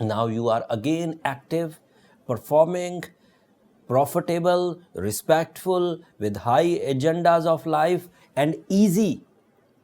Now you are again active, performing, profitable, respectful, with high agendas of life and easy,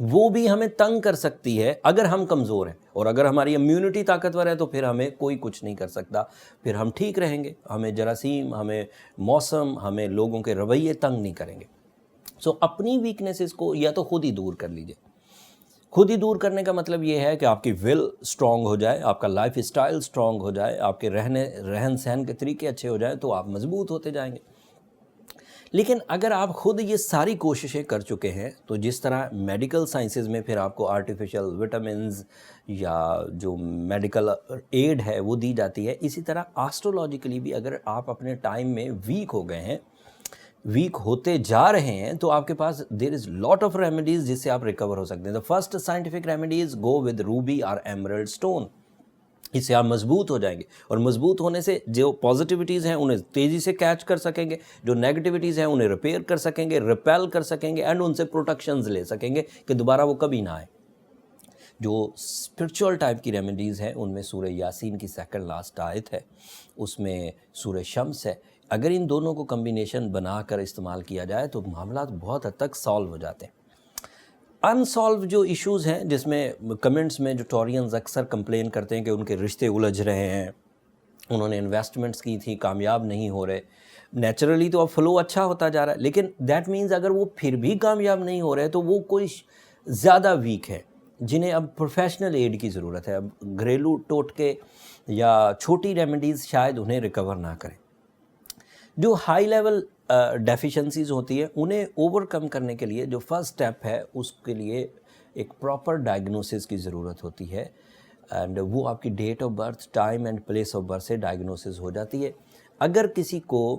وہ بھی ہمیں تنگ کر سکتی ہے اگر ہم کمزور ہیں، اور اگر ہماری امیونٹی طاقتور ہے تو پھر ہمیں کوئی کچھ نہیں کر سکتا، پھر ہم ٹھیک رہیں گے، ہمیں جراثیم، ہمیں موسم، ہمیں لوگوں کے رویے تنگ نہیں کریں گے۔ سو اپنی ویکنیسز کو یا تو خود ہی دور کر لیجئے۔ خود ہی دور کرنے کا مطلب یہ ہے کہ آپ کی ول سٹرونگ ہو جائے، آپ کا لائف اسٹائل سٹرونگ ہو جائے، آپ کے رہن سہن کے طریقے اچھے ہو جائیں تو آپ مضبوط ہوتے جائیں گے۔ لیکن اگر آپ خود یہ ساری کوششیں کر چکے ہیں تو جس طرح میڈیکل سائنسز میں پھر آپ کو آرٹیفیشل وٹامنز یا جو میڈیکل ایڈ ہے وہ دی جاتی ہے، اسی طرح آسٹرولوجیکلی بھی اگر آپ اپنے ٹائم میں ویک ہو گئے ہیں، ویک ہوتے جا رہے ہیں، تو آپ کے پاس دیر از لاٹ آف ریمیڈیز جس سے آپ ریکور ہو سکتے ہیں۔ The first scientific remedies go with ruby or emerald stone۔ اس سے آپ مضبوط ہو جائیں گے، اور مضبوط ہونے سے جو پازیٹیوٹیز ہیں انہیں تیزی سے کیچ کر سکیں گے، جو نیگیٹیوٹیز ہیں انہیں ریپیئر کر سکیں گے، ریپیل کر سکیں گے، اینڈ ان سے پروٹیکشنز لے سکیں گے کہ دوبارہ وہ کبھی نہ آئے۔ جو اسپرچول ٹائپ کی ریمیڈیز ہیں ان میں سورہ یاسین کی سیکنڈ لاسٹ آیت ہے، اس میں سورہ شمس ہے۔ اگر ان دونوں کو کمبینیشن بنا کر استعمال کیا جائے تو معاملات بہت حد تک سالو ہو جاتے ہیں۔ انسالو جو ایشوز ہیں جس میں کمنٹس میں جو ٹورینز اکثر کمپلین کرتے ہیں کہ ان کے رشتے الجھ رہے ہیں، انہوں نے انویسٹمنٹس کی تھی کامیاب نہیں ہو رہے، نیچرلی تو اب فلو اچھا ہوتا جا رہا ہے، لیکن دیٹ مینز اگر وہ پھر بھی کامیاب نہیں ہو رہے تو وہ کوئی زیادہ ویک ہے، جنہیں اب پروفیشنل ایڈ کی ضرورت ہے۔ اب گھریلو ٹوٹکے یا چھوٹی ریمیڈیز شاید انہیں ریکور نہ کریں۔ جو ہائی لیول ڈیفیشنسیز ہوتی ہے انہیں اوور کم کرنے کے لیے جو فرسٹ سٹیپ ہے اس کے لیے ایک پراپر ڈائگنوسس کی ضرورت ہوتی ہے، اینڈ وہ آپ کی date of birth, time and place of birth سے ڈائگنوسس ہو جاتی ہے۔ اگر کسی کو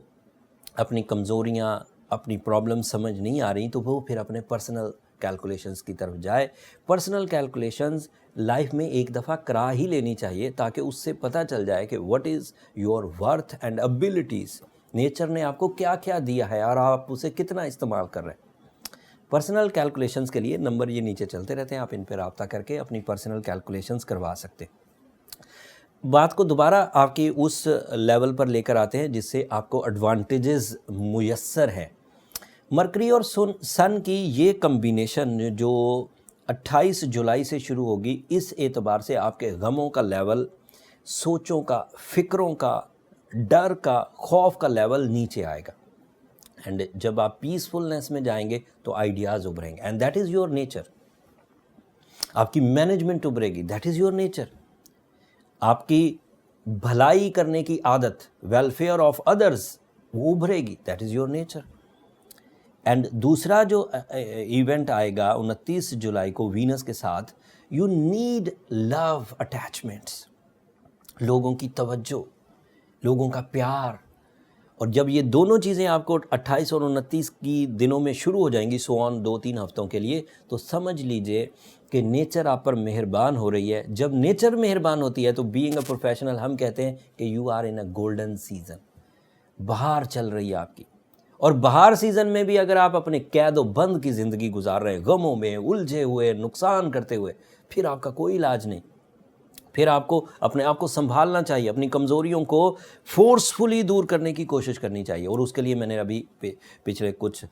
اپنی کمزوریاں، اپنی پرابلم سمجھ نہیں آ رہی تو وہ پھر اپنے پرسنل کیلکولیشنز کی طرف جائے۔ پرسنل کیلکولیشنز لائف میں ایک دفعہ کرا ہی لینی چاہیے تاکہ اس سے پتہ چل جائے کہ what is your worth and abilities, nature نے آپ کو کیا کیا دیا ہے اور آپ اسے کتنا استعمال کر رہے ہیں۔ پرسنل کیلکولیشنز کے لیے نمبر یہ نیچے چلتے رہتے ہیں، آپ ان پہ رابطہ کر کے اپنی پرسنل کیلکولیشنز کروا سکتے ہیں۔ بات کو دوبارہ آپ کی اس لیول پر لے کر آتے ہیں جس سے آپ کو ایڈوانٹیجز میسر ہیں۔ مرکری اور سن کی یہ کمبینیشن جو 28 جولائی سے شروع ہوگی، اس اعتبار سے آپ کے غموں کا لیول، سوچوں کا، فکروں کا، ڈر کا، خوف کا لیول نیچے آئے گا، اینڈ جب آپ پیسفلنس میں جائیں گے تو آئیڈیاز ابھریں گے، and that is your nature. آپ کی مینجمنٹ ابھرے گی، دیٹ از یور نیچر۔ آپ کی بھلائی کرنے کی عادت، ویلفیئر آف ادرز، وہ ابھرے گی، that is your nature. And دوسرا جو ایونٹ آئے گا 29 جولائی کو وینس کے ساتھ، یو نیڈ لو اٹیچمنٹس، لوگوں کی توجہ، لوگوں کا پیار۔ اور جب یہ دونوں چیزیں آپ کو 28 اور 29 کی دنوں میں شروع ہو جائیں گی، سو آن 2-3 ہفتوں کے لیے، تو سمجھ لیجئے کہ نیچر آپ پر مہربان ہو رہی ہے۔ جب نیچر مہربان ہوتی ہے تو بینگ اے پروفیشنل ہم کہتے ہیں کہ you are in a golden season, بہار چل رہی ہے آپ کی۔ اور بہار سیزن میں بھی اگر آپ اپنے قید و بند کی زندگی گزار رہے ہیں، غموں میں الجھے ہوئے، نقصان کرتے ہوئے، پھر آپ کا کوئی علاج نہیں۔ پھر آپ کو اپنے آپ کو سنبھالنا چاہیے، اپنی کمزوریوں کو فورسفلی دور کرنے کی کوشش کرنی چاہیے، اور اس کے لیے میں نے ابھی پچھلے کچھ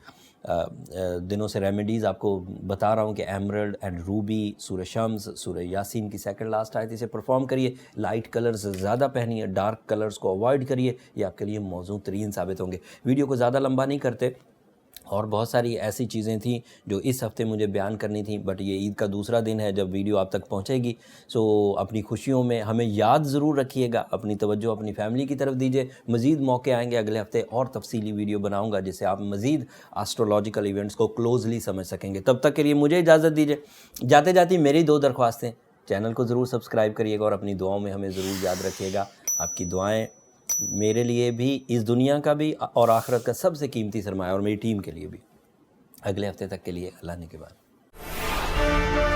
دنوں سے ریمیڈیز آپ کو بتا رہا ہوں کہ ایمرلڈ اینڈ روبی، سورہ شمس، سورہ یاسین کی سیکنڈ لاسٹ آیت، اسے پرفارم کریے۔ لائٹ کلرز زیادہ پہنیے، ڈارک کلرز کو اوائڈ کریے، یہ آپ کے لیے موزوں ترین ثابت ہوں گے۔ ویڈیو کو زیادہ لمبا نہیں کرتے، اور بہت ساری ایسی چیزیں تھیں جو اس ہفتے مجھے بیان کرنی تھیں، بٹ یہ عید کا دوسرا دن ہے جب ویڈیو آپ تک پہنچے گی، سو اپنی خوشیوں میں ہمیں یاد ضرور رکھیے گا، اپنی توجہ اپنی فیملی کی طرف دیجیے۔ مزید موقع آئیں گے اگلے ہفتے اور تفصیلی ویڈیو بناؤں گا جس سے آپ مزید آسٹرولوجیکل ایونٹس کو کلوزلی سمجھ سکیں گے۔ تب تک کے لیے مجھے اجازت دیجیے۔ جاتے جاتی میری 2 درخواستیں، چینل کو ضرور سبسکرائب کریے گا اور اپنی دعاؤں میں ہمیں ضرور یاد رکھیے گا۔ آپ کی دعائیں میرے لیے بھی، اس دنیا کا بھی اور آخرت کا سب سے قیمتی سرمایہ، اور میری ٹیم کے لیے بھی۔ اگلے ہفتے تک کے لیے اللہ نے کے بعد۔